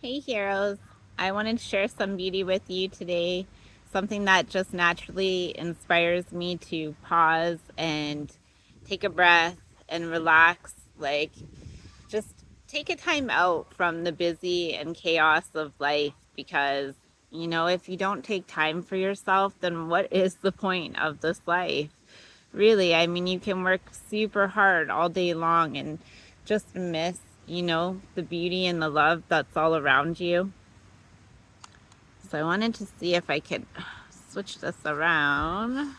Hey heroes, I wanted to share some beauty with you today. Something that just naturally inspires me to pause and take a breath and relax. Just take a time out from the busy and chaos of life because, if you don't take time for yourself, then what is the point of this life? Really, I mean, you can work super hard all day long and just miss, the beauty and the love that's all around you. So I wanted to see if I could switch this around.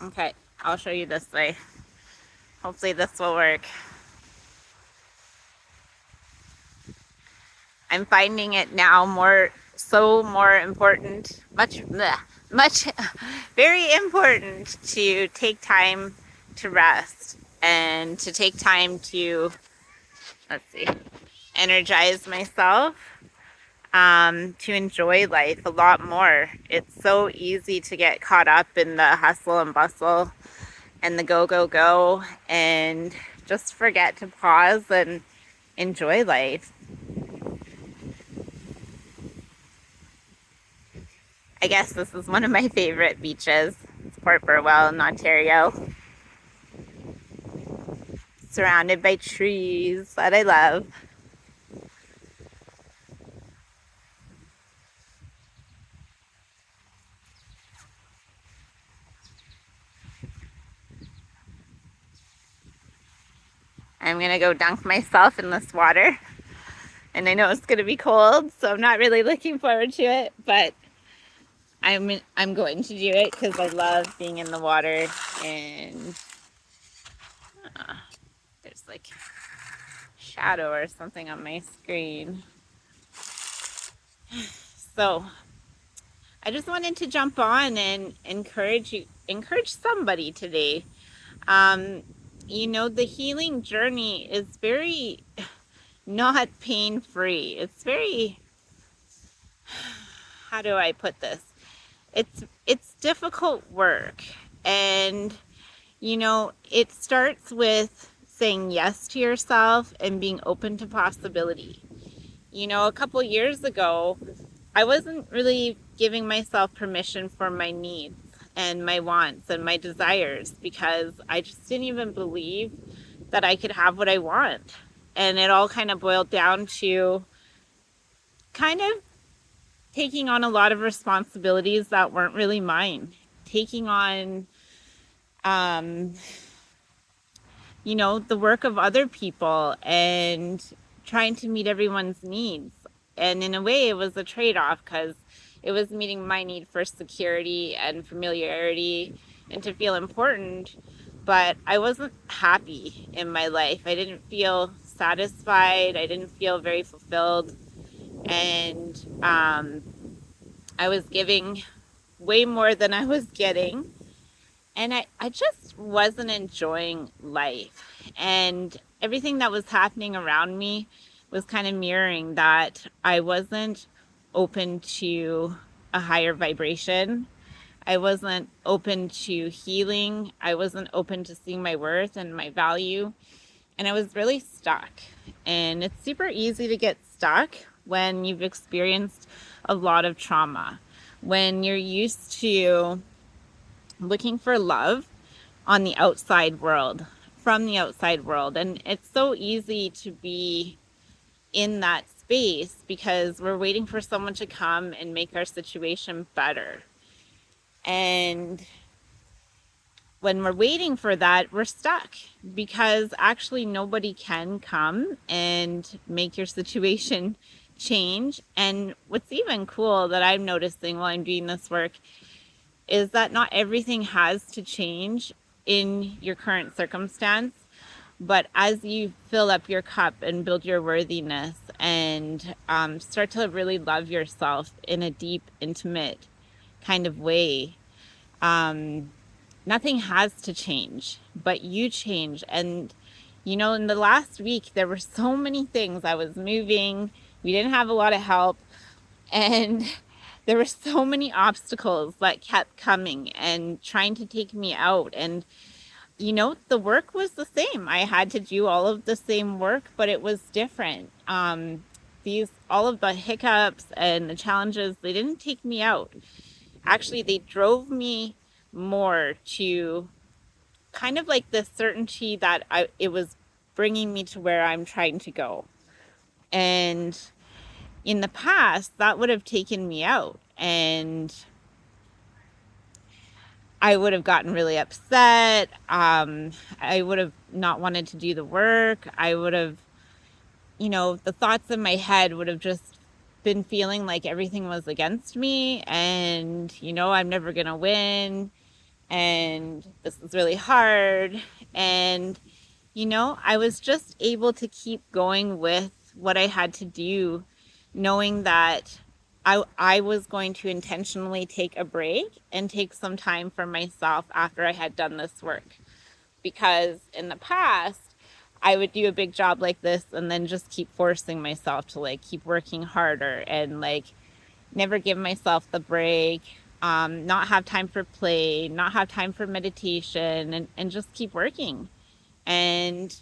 Okay, I'll show you this way. Hopefully this will work. I'm finding it now more important, much, very important to take time to rest and to take time to, let's see, energize myself, to enjoy life a lot more. It's so easy to get caught up in the hustle and bustle and the go, go, go, and just forget to pause and enjoy life. I guess this is one of my favorite beaches. It's Port Burwell in Ontario, surrounded by trees that I love. I'm gonna go dunk myself in this water, and I know it's gonna be cold, so I'm not really looking forward to it, but I'm going to do it because I love being in the water. And there's like shadow or something on my screen. So I just wanted to jump on and encourage somebody today. Um, the healing journey is very not pain free. It's very, how do I put this? It's difficult work, and it starts with saying yes to yourself and being open to possibility. A couple years ago, I wasn't really giving myself permission for my needs and my wants and my desires because I just didn't even believe that I could have what I want. And it all kind of boiled down to kind of taking on a lot of responsibilities that weren't really mine, taking on, um, the work of other people and trying to meet everyone's needs. And in a way, it was a trade off because it was meeting my need for security and familiarity and to feel important. But I wasn't happy in my life. I didn't feel satisfied. I didn't feel very fulfilled. And I was giving way more than I was getting. And I just wasn't enjoying life. And everything that was happening around me was kind of mirroring that I wasn't open to a higher vibration. I wasn't open to healing. I wasn't open to seeing my worth and my value. And I was really stuck. And it's super easy to get stuck when you've experienced a lot of trauma, when you're used to looking for love on the outside world, from the outside world. And it's so easy to be in that space because we're waiting for someone to come and make our situation better. And when we're waiting for that, we're stuck because actually nobody can come and make your situation change. And what's even cool that I'm noticing while I'm doing this work is that not everything has to change in your current circumstance. But as you fill up your cup and build your worthiness and start to really love yourself in a deep, intimate kind of way, nothing has to change, but you change. And, in the last week, there were so many things. I was moving, we didn't have a lot of help, and there were so many obstacles that kept coming and trying to take me out. And the work was the same. I had to do all of the same work, but it was different. All of the hiccups and the challenges, they didn't take me out. Actually, they drove me more to kind of like the certainty that it was bringing me to where I'm trying to go. And in the past, that would have taken me out, and I would have gotten really upset. I would have not wanted to do the work. I would have, the thoughts in my head would have just been feeling like everything was against me, and, I'm never going to win, and this is really hard. And, I was just able to keep going with what I had to do, knowing that I was going to intentionally take a break and take some time for myself after I had done this work. Because in the past, I would do a big job like this and then just keep forcing myself to like keep working harder and like never give myself the break, not have time for play, not have time for meditation, and just keep working. And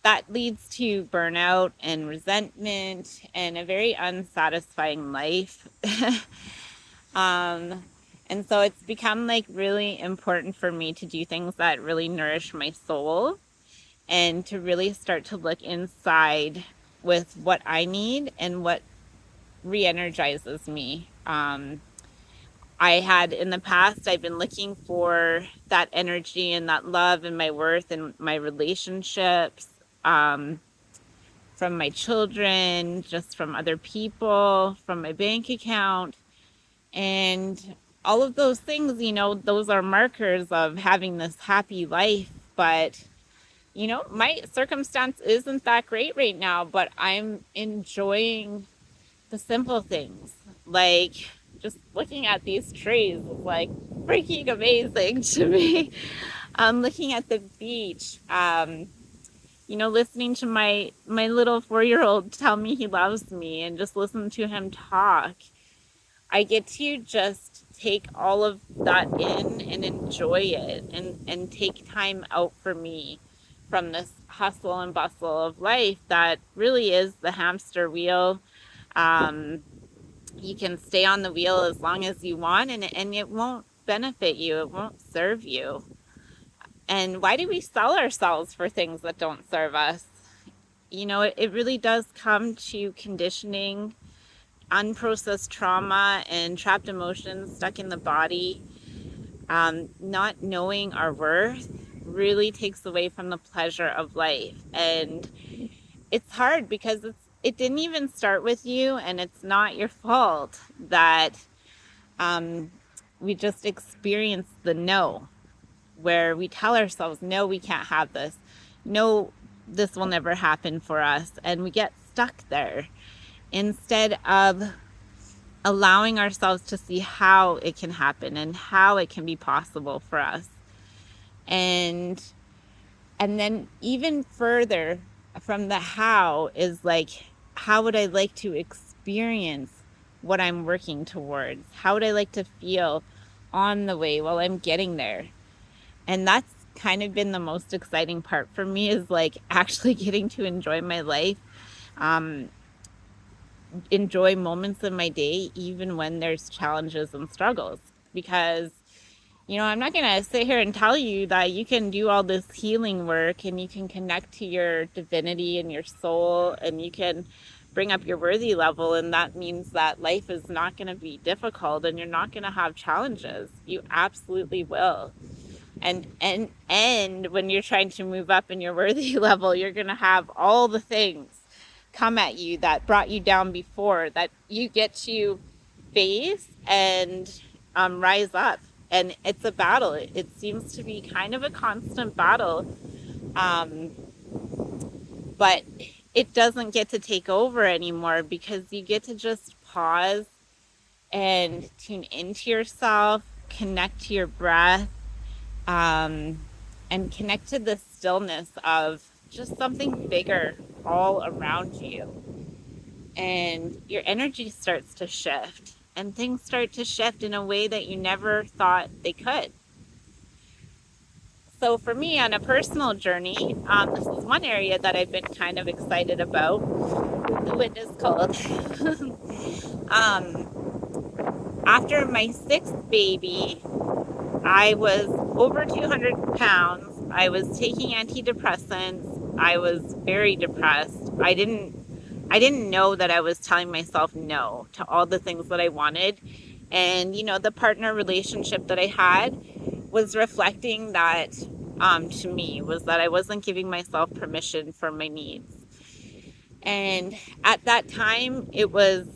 that leads to burnout and resentment and a very unsatisfying life. And so it's become like really important for me to do things that really nourish my soul and to really start to look inside with what I need and what re-energizes me. I had in the past, I've been looking for that energy and that love and my worth and my relationships, from my children, just from other people, from my bank account. And all of those things, those are markers of having this happy life. But, my circumstance isn't that great right now, but I'm enjoying the simple things. Like just looking at these trees is like freaking amazing to me. Looking at the beach, listening to my little 4-year-old tell me he loves me and just listen to him talk. I get to just take all of that in and enjoy it and take time out for me from this hustle and bustle of life that really is the hamster wheel. You can stay on the wheel as long as you want, and it won't benefit you. It won't serve you. And why do we sell ourselves for things that don't serve us? It really does come to conditioning, unprocessed trauma, and trapped emotions stuck in the body. Not knowing our worth really takes away from the pleasure of life. And it's hard because it didn't even start with you, and it's not your fault that we just experience the no, where we tell ourselves, no, we can't have this. No, this will never happen for us. And we get stuck there instead of allowing ourselves to see how it can happen and how it can be possible for us. And then even further from the how is like, how would I like to experience what I'm working towards? How would I like to feel on the way while I'm getting there? And that's kind of been the most exciting part for me, is like actually getting to enjoy my life, enjoy moments in my day, even when there's challenges and struggles. Because, I'm not going to sit here and tell you that you can do all this healing work and you can connect to your divinity and your soul and you can bring up your worthy level, and that means that life is not going to be difficult and you're not going to have challenges. You absolutely will. And when you're trying to move up in your worthy level, you're going to have all the things come at you that brought you down before, that you get to face and rise up. And it's a battle. It seems to be kind of a constant battle, but it doesn't get to take over anymore, because you get to just pause and tune into yourself, connect to your breath, and connect to the stillness of just something bigger all around you. And your energy starts to shift, and things start to shift in a way that you never thought they could. So for me, on a personal journey, this is one area that I've been kind of excited about. The wind is cold. um, After my sixth baby, I was over 200 pounds. I was taking antidepressants. I was very depressed. I didn't know that I was telling myself no to all the things that I wanted. And, the partner relationship that I had was reflecting that to me, was that I wasn't giving myself permission for my needs. And at that time, it was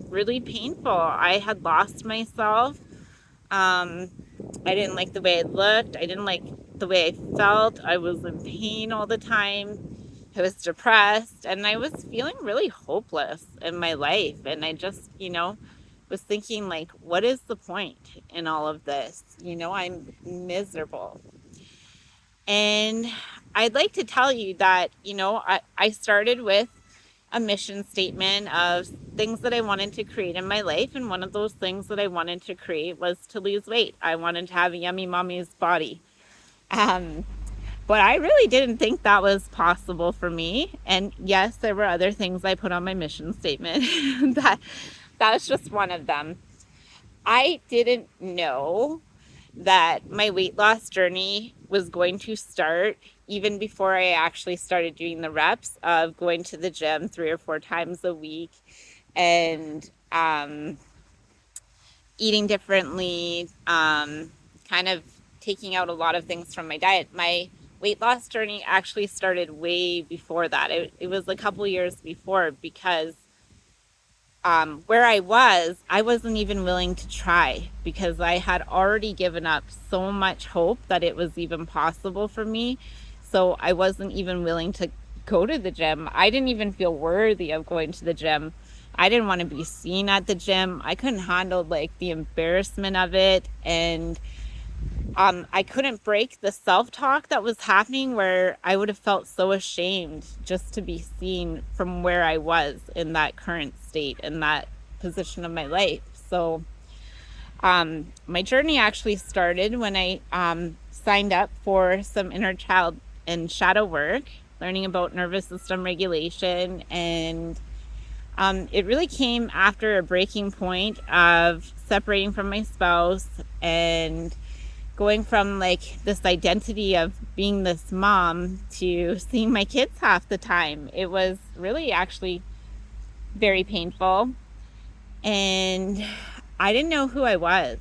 really painful. I had lost myself. Um, I didn't like the way I looked. I didn't like the way I felt. I was in pain all the time. I was depressed and I was feeling really hopeless in my life. And I just, was thinking, like, what is the point in all of this? I'm miserable. And I'd like to tell you that, I started with a mission statement of things that I wanted to create in my life. And one of those things that I wanted to create was to lose weight. I wanted to have a yummy mommy's body. Um, but I really didn't think that was possible for me. And yes, there were other things I put on my mission statement. that was just one of them. I didn't know that my weight loss journey was going to start even before I actually started doing the reps of going to the gym 3 or 4 times a week and eating differently, kind of taking out a lot of things from my diet. My weight loss journey actually started way before that. It was a couple years before, because where I wasn't even willing to try, because I had already given up so much hope that it was even possible for me. So I wasn't even willing to go to the gym. I didn't even feel worthy of going to the gym. I didn't want to be seen at the gym. I couldn't handle like the embarrassment of it. And I couldn't break the self-talk that was happening, where I would have felt so ashamed just to be seen from where I was in that current state, in that position of my life. So my journey actually started when I signed up for some inner child and shadow work, learning about nervous system regulation. And it really came after a breaking point of separating from my spouse and going from like this identity of being this mom to seeing my kids half the time. It was really actually very painful. And I didn't know who I was.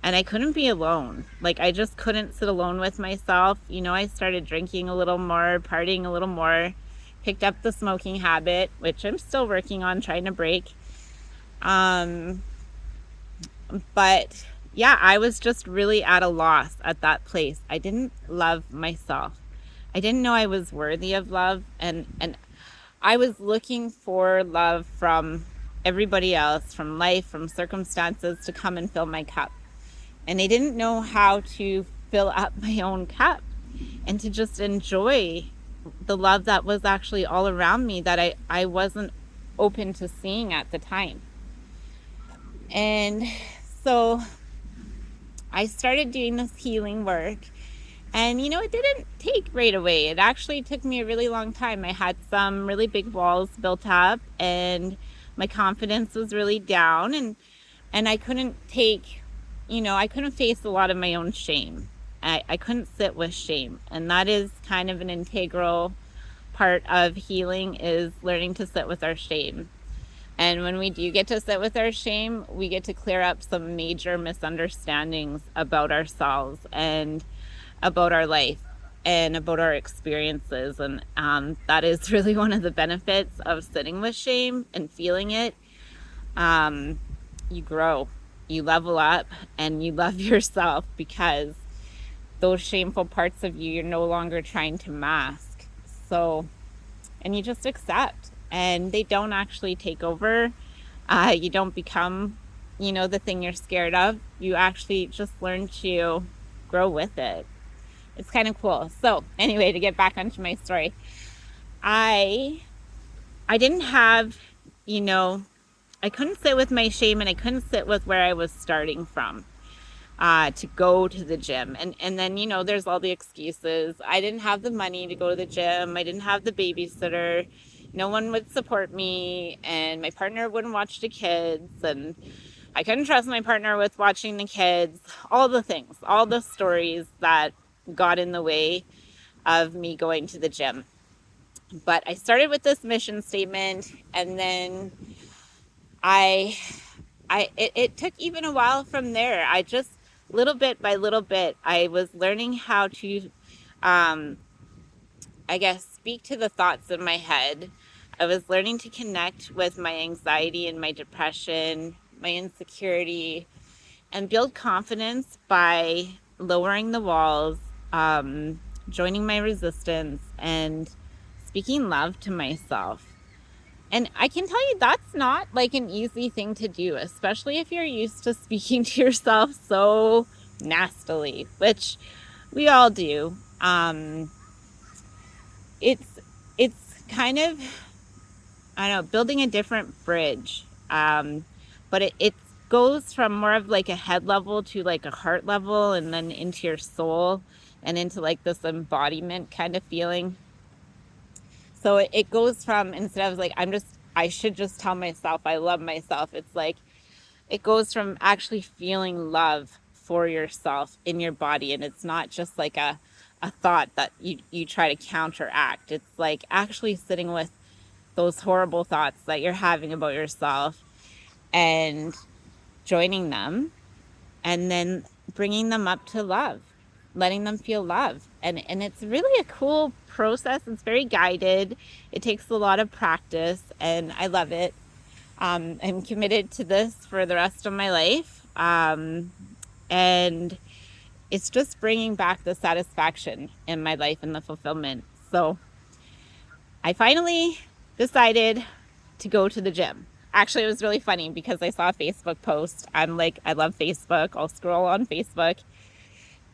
And I couldn't be alone. Like, I just couldn't sit alone with myself. I started drinking a little more, partying a little more, picked up the smoking habit, which I'm still working on trying to break. But yeah, I was just really at a loss at that place. I didn't love myself. I didn't know I was worthy of love. And I was looking for love from everybody else, from life, from circumstances, to come and fill my cup. And I didn't know how to fill up my own cup and to just enjoy the love that was actually all around me that I wasn't open to seeing at the time. And so I started doing this healing work, and it didn't take right away. It actually took me a really long time. I had some really big walls built up, and my confidence was really down, and I couldn't take, I couldn't face a lot of my own shame. I couldn't sit with shame, and that is kind of an integral part of healing, is learning to sit with our shame. And when we do get to sit with our shame, we get to clear up some major misunderstandings about ourselves and about our life and about our experiences. And that is really one of the benefits of sitting with shame and feeling it. You grow, you level up, and you love yourself, because those shameful parts of you, you're no longer trying to mask. So, and you just accept. And they don't actually take over. You don't become, the thing you're scared of. You actually just learn to grow with it. It's kind of cool. So anyway, to get back onto my story, I didn't have, I couldn't sit with my shame, and I couldn't sit with where I was starting from. to go to the gym. And then, there's all the excuses. I didn't have the money to go to the gym. I didn't have the babysitter. No one would support me, and my partner wouldn't watch the kids, and I couldn't trust my partner with watching the kids. All the things, all the stories that got in the way of me going to the gym. But I started with this mission statement, and then it took even a while from there. I just, little bit by little bit, I was learning how to, I guess, speak to the thoughts in my head. I was learning to connect with my anxiety and my depression, my insecurity, and build confidence by lowering the walls, joining my resistance, and speaking love to myself. And I can tell you that's not like an easy thing to do, especially if you're used to speaking to yourself so nastily, which we all do. It's kind of, I don't know, building a different bridge. But it goes from more of like a head level to like a heart level, and then into your soul and into like this embodiment kind of feeling. So it goes from, instead of like, I should just tell myself I love myself. It's like, it goes from actually feeling love for yourself in your body. And it's not just like a thought that you try to counteract. It's like actually sitting with those horrible thoughts that you're having about yourself and joining them, and then bringing them up to love, letting them feel love. And it's really a cool process. It's very guided. It takes a lot of practice, and I love it. I'm committed to this for the rest of my life. And it's just bringing back the satisfaction in my life and the fulfillment. So I finally decided to go to the gym. Actually, it was really funny because I saw a Facebook post. I'm like, I love Facebook. I'll scroll on Facebook.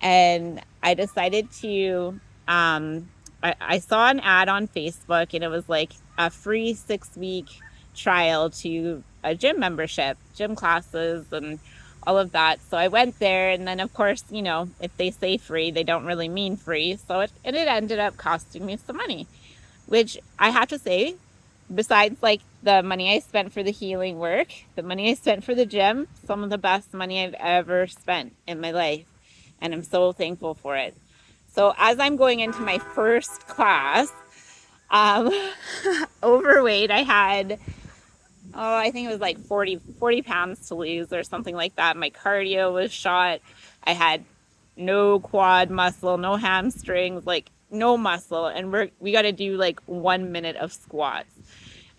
And I decided to, I saw an ad on Facebook, and it was like a free 6-week trial to a gym membership, gym classes, and all of that. So I went there, and then of course, if they say free, they don't really mean free. So it ended up costing me some money, which I have to say, besides like the money I spent for the healing work, the money I spent for the gym, some of the best money I've ever spent in my life. And I'm so thankful for it. So as I'm going into my first class, overweight, I had, I think it was like 40 pounds to lose or something like that. My cardio was shot. I had no quad muscle, no hamstrings, like no muscle. And we got to do like 1 minute of squats.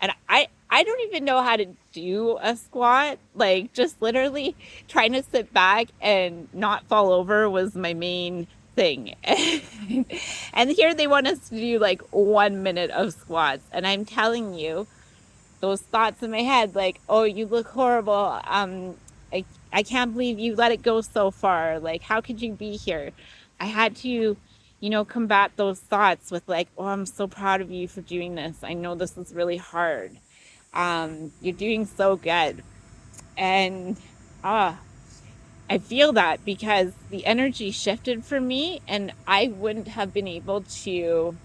And I don't even know how to do a squat. Like, just literally trying to sit back and not fall over was my main thing. And here they want us to do like 1 minute of squats. And I'm telling you, those thoughts in my head, like, oh, you look horrible. I can't believe you let it go so far. Like, how could you be here? I had to, combat those thoughts with like, oh, I'm so proud of you for doing this. I know this is really hard. You're doing so good. And I feel that because the energy shifted for me, and I wouldn't have been able to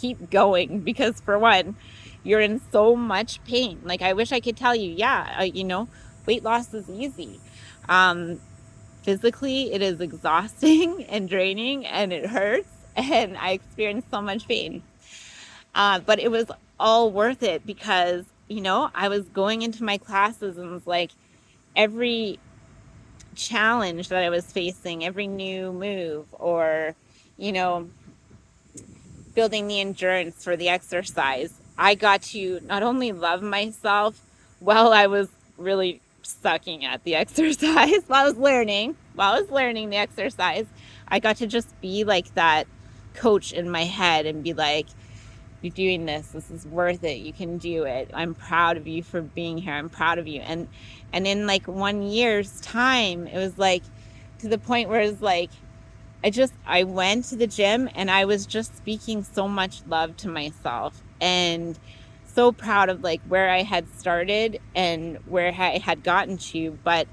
keep going because, for one, you're in so much pain. Like, I wish I could tell you, yeah, weight loss is easy. Physically, it is exhausting and draining, and it hurts, and I experienced so much pain. But it was all worth it because, I was going into my classes, and it was like every challenge that I was facing, every new move, or, building the endurance for the exercise, I got to not only love myself while I was really sucking at the exercise, while I was learning the exercise, I got to just be like that coach in my head and be like, you're doing this is worth it, you can do it, I'm proud of you for being here, I'm proud of you. And in like 1 year's time, it was like to the point where it's like I went to the gym and I was just speaking so much love to myself, and so proud of like where I had started and where I had gotten to. But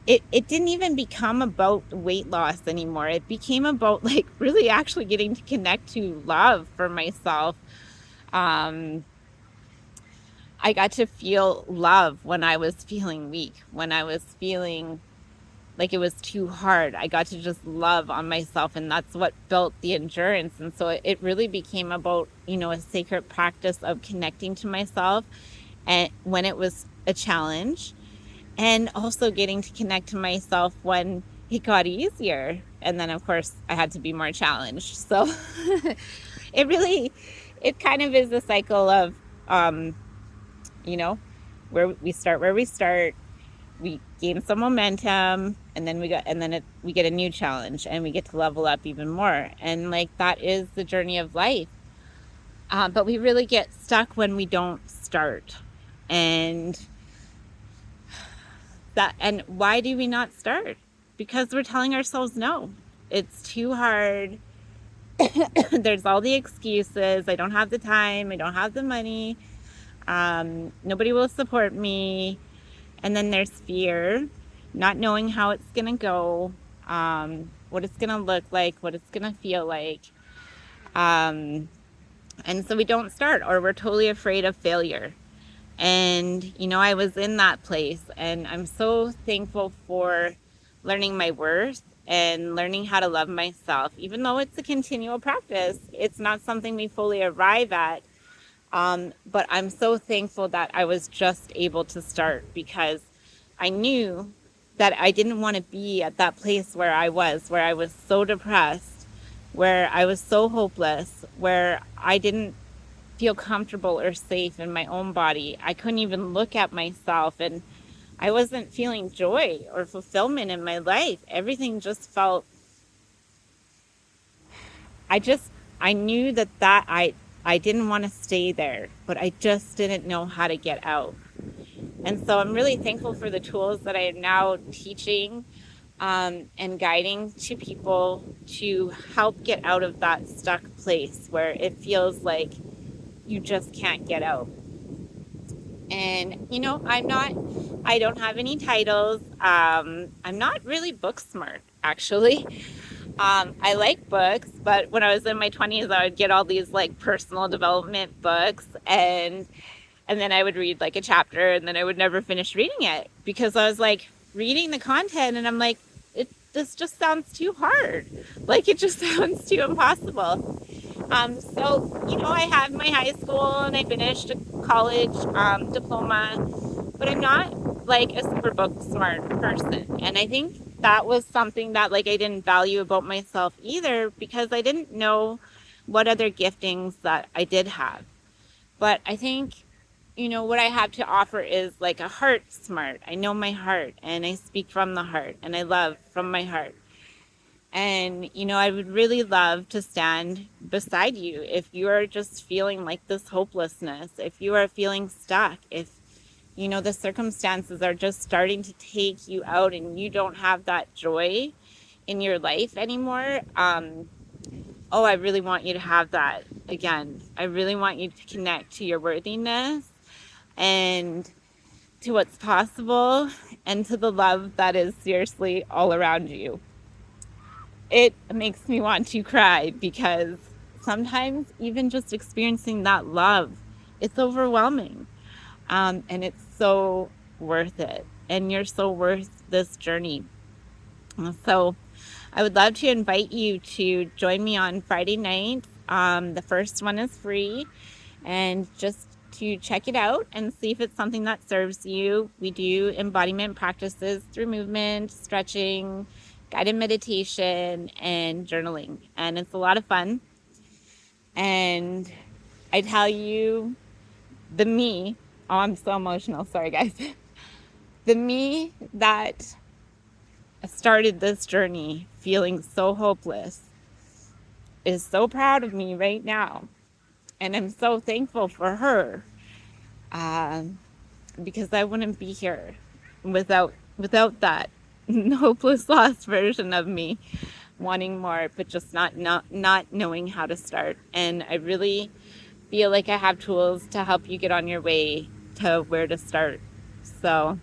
it didn't even become about weight loss anymore. It became about like really actually getting to connect to love for myself. Um, I got to feel love when I was feeling weak, when I was feeling like it was too hard. I got to just love on myself, and that's what built the endurance. And so it really became about, a sacred practice of connecting to myself and when it was a challenge, and also getting to connect to myself when it got easier. And then of course I had to be more challenged. So it really, it kind of is a cycle of, um, you know, where we start, we gain some momentum, and then we get a new challenge, and we get to level up even more. And like that is the journey of life. But we really get stuck when we don't start. And and why do we not start? Because we're telling ourselves no. It's too hard. There's all the excuses. I don't have the time. I don't have the money. Nobody will support me. And then there's fear, not knowing how it's going to go, what it's going to look like, what it's going to feel like. And so we don't start, or we're totally afraid of failure. And, I was in that place, and I'm so thankful for learning my worth and learning how to love myself. Even though it's a continual practice, it's not something we fully arrive at. But I'm so thankful that I was just able to start, because I knew that I didn't want to be at that place where I was so depressed, where I was so hopeless, where I didn't feel comfortable or safe in my own body. I couldn't even look at myself, and I wasn't feeling joy or fulfillment in my life. Everything just felt, I just, I knew I didn't want to stay there, but I just didn't know how to get out. And so I'm really thankful for the tools that I am now teaching, and guiding to people to help get out of that stuck place where it feels like you just can't get out. And, I don't have any titles. I'm not really book smart, actually. I like books, but when I was in my 20s, I would get all these like personal development books, and then I would read like a chapter, and then I would never finish reading it, because I was like reading the content and I'm like, this just sounds too hard. Like it just sounds too impossible. So, I have my high school and I finished a college diploma, but I'm not like a super book smart person. And I think that was something that like I didn't value about myself either, because I didn't know what other giftings that I did have. But I think, what I have to offer is like a heart smart. I know my heart, and I speak from the heart, and I love from my heart. And, I would really love to stand beside you if you are just feeling like this hopelessness, if you are feeling stuck, if, the circumstances are just starting to take you out and you don't have that joy in your life anymore. I really want you to have that again. I really want you to connect to your worthiness and to what's possible, and to the love that is seriously all around you. It makes me want to cry, because sometimes even just experiencing that love, it's overwhelming. And it's so worth it. And you're so worth this journey. So I would love to invite you to join me on Friday night. The first one is free, and just to check it out and see if it's something that serves you. We do embodiment practices through movement, stretching, guided meditation, and journaling. And it's a lot of fun. And I tell you, the me, oh, I'm so emotional. Sorry, guys. The me that started this journey feeling so hopeless is so proud of me right now. And I'm so thankful for her, because I wouldn't be here without that hopeless lost version of me wanting more, but just not knowing how to start. And I really feel like I have tools to help you get on your way to where to start. So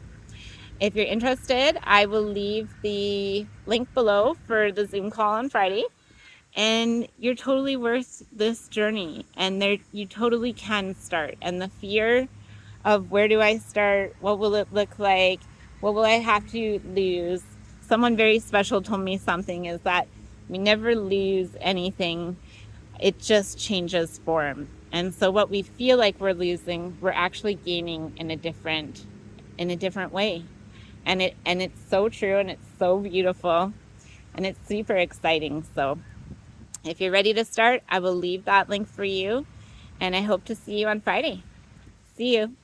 If you're interested, I will leave the link below for the Zoom call on Friday. And you're totally worth this journey, and there you totally can start. And the fear of where do I start, what will it look like, what will I have to lose, someone very special told me something, is that we never lose anything, it just changes form. And so what we feel like we're losing, we're actually gaining in a different way. And it's so true, and it's so beautiful, and it's super exciting. So if you're ready to start, I will leave that link for you, and I hope to see you on Friday. See you.